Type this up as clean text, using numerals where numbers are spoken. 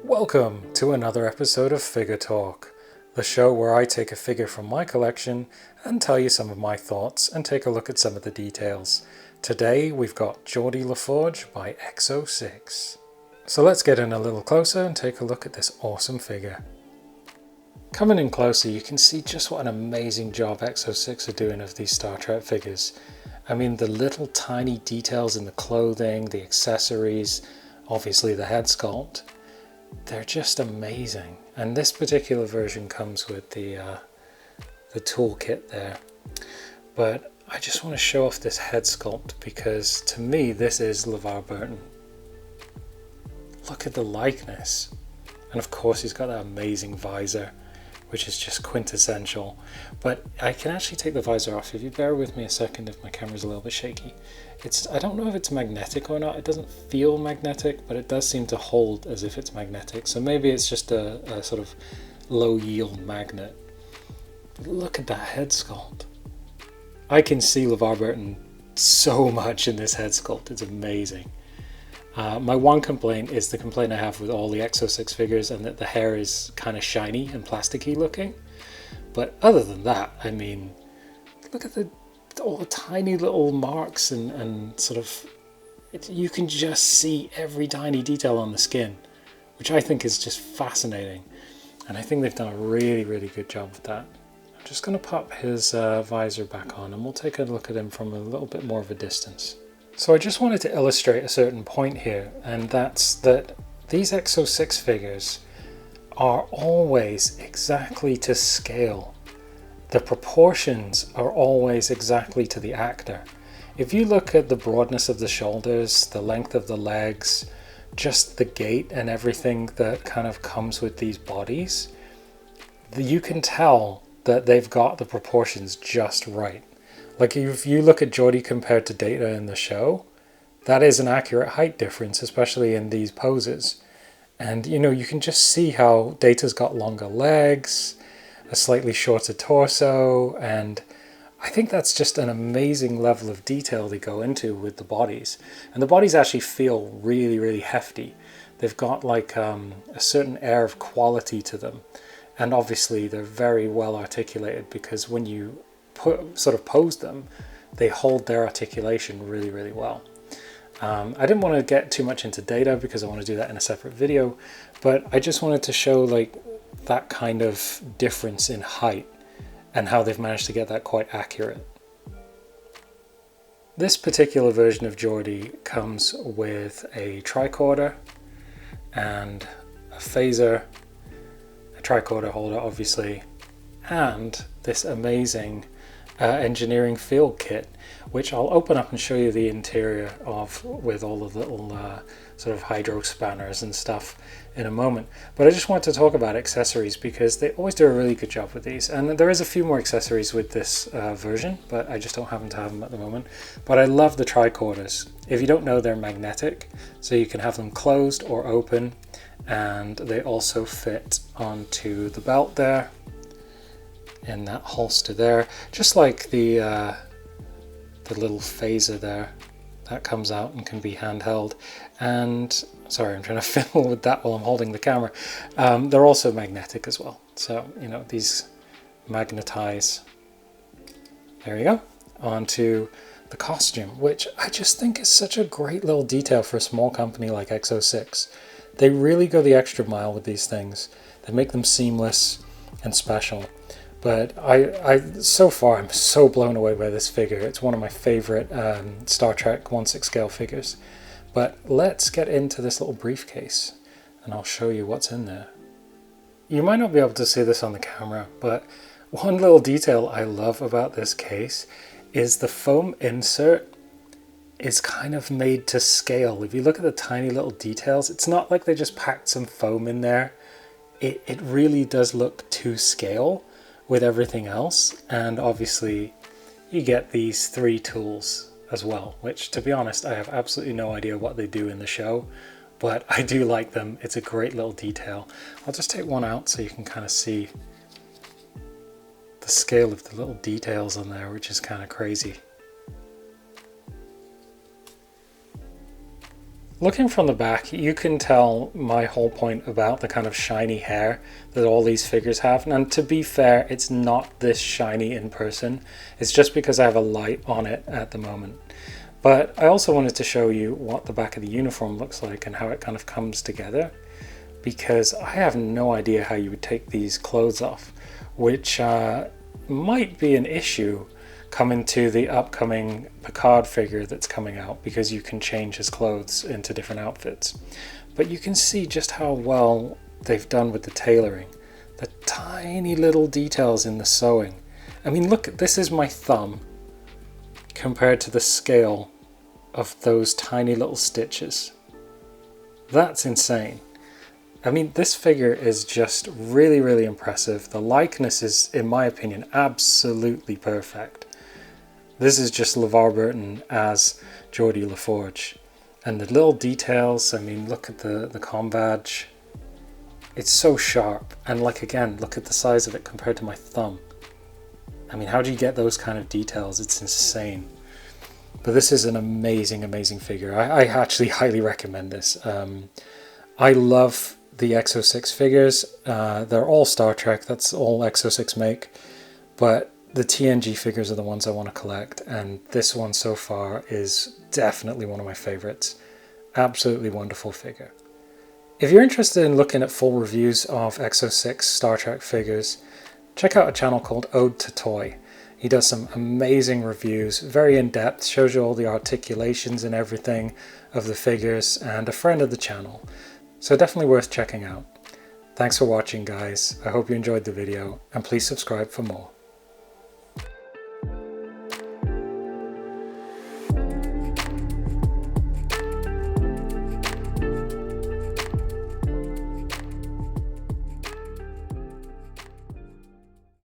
Welcome to another episode of Figure Talk, the show where I take a figure from my collection and tell you some of my thoughts and take a look at some of the details. Today we've got Geordi La Forge by EXO-6. So let's get in a little closer and take a look at this awesome figure. Coming in closer, you can see just what an amazing job EXO-6 are doing of these Star Trek figures. I mean, the little tiny details in the clothing, the accessories, obviously the head sculpt, they're just amazing. And this particular version comes with the toolkit there. But I just want to show off this head sculpt because to me this is LeVar Burton. Look at the likeness. And of course he's got that amazing visor, which is just quintessential. But I can actually take the visor off. If you bear with me a second, if my camera's a little bit shaky. I don't know if it's magnetic or not. It doesn't feel magnetic, but it does seem to hold as if it's magnetic. So maybe it's just a sort of low yield magnet. But look at that head sculpt. I can see LeVar Burton so much in this head sculpt. It's amazing. My one complaint is the complaint I have with all the EXO-6 figures, and that the hair is kind of shiny and plasticky looking. But other than that, I mean, look at all the tiny little marks and sort of, you can just see every tiny detail on the skin, which I think is just fascinating. And I think they've done a really, really good job with that. I'm just going to pop his visor back on and we'll take a look at him from a little bit more of a distance. So I just wanted to illustrate a certain point here, and that's that these EXO-6 figures are always exactly to scale. The proportions are always exactly to the actor. If you look at the broadness of the shoulders, the length of the legs, just the gait and everything that kind of comes with these bodies, you can tell that they've got the proportions just right. Like if you look at Geordi compared to Data in the show, that is an accurate height difference, especially in these poses. And you know, you can just see how Data's got longer legs, a slightly shorter torso, and I think that's just an amazing level of detail they go into with the bodies. And the bodies actually feel really, really hefty. They've got like a certain air of quality to them. And obviously they're very well articulated because when you sort of pose them, they hold their articulation really, really well. I didn't want to get too much into Data because I want to do that in a separate video, but I just wanted to show like that kind of difference in height and how they've managed to get that quite accurate. This particular version of Geordi comes with a tricorder and a phaser, a tricorder holder obviously, and this amazing engineering field kit, which I'll open up and show you the interior of with all of the little sort of hydro spanners and stuff in a moment. But I just want to talk about accessories because they always do a really good job with these, and there is a few more accessories with this version, but I just don't happen to have them at the moment. But I love the tricorders. If you don't know, they're magnetic, so you can have them closed or open, and they also fit onto the belt there in that holster there, just like the little phaser there that comes out and can be handheld. And sorry, I'm trying to fiddle with that while I'm holding the camera. They're also magnetic as well, so you know, these magnetize, there you go, onto the costume, which I just think is such a great little detail for a small company like EXO-6. They really go the extra mile with these things. They make them seamless and special. But I so far I'm so blown away by this figure. It's one of my favorite Star Trek 1/6 scale figures. But let's get into this little briefcase and I'll show you what's in there. You might not be able to see this on the camera, but one little detail I love about this case is the foam insert is kind of made to scale. If you look at the tiny little details, it's not like they just packed some foam in there. It really does look to scale with everything else, and obviously you get these 3 tools as well, which to be honest I have absolutely no idea what they do in the show, but I do like them. It's a great little detail. I'll just take one out so you can kind of see the scale of the little details on there, which is kind of crazy. Looking from the back, you can tell my whole point about the kind of shiny hair that all these figures have. And to be fair, it's not this shiny in person. It's just because I have a light on it at the moment. But I also wanted to show you what the back of the uniform looks like and how it kind of comes together, because I have no idea how you would take these clothes off, which might be an issue coming to the upcoming Picard figure that's coming out, because you can change his clothes into different outfits. But you can see just how well they've done with the tailoring, the tiny little details in the sewing. I mean, look, this is my thumb compared to the scale of those tiny little stitches. That's insane. I mean, this figure is just really, really impressive. The likeness is, in my opinion, absolutely perfect. This is just LeVar Burton as Geordi La Forge. And the little details, I mean, look at the comm badge. It's so sharp. And like, again, look at the size of it compared to my thumb. I mean, how do you get those kind of details? It's insane. But this is an amazing, amazing figure. I actually highly recommend this. I love the EXO-6 figures. They're all Star Trek. That's all EXO-6 make. But the TNG figures are the ones I want to collect, and this one so far is definitely one of my favorites. Absolutely wonderful figure. If you're interested in looking at full reviews of EXO-6 Star Trek figures, check out a channel called Ode to Toy. He does some amazing reviews, very in-depth, shows you all the articulations and everything of the figures, and a friend of the channel. So definitely worth checking out. Thanks for watching, guys. I hope you enjoyed the video, and please subscribe for more.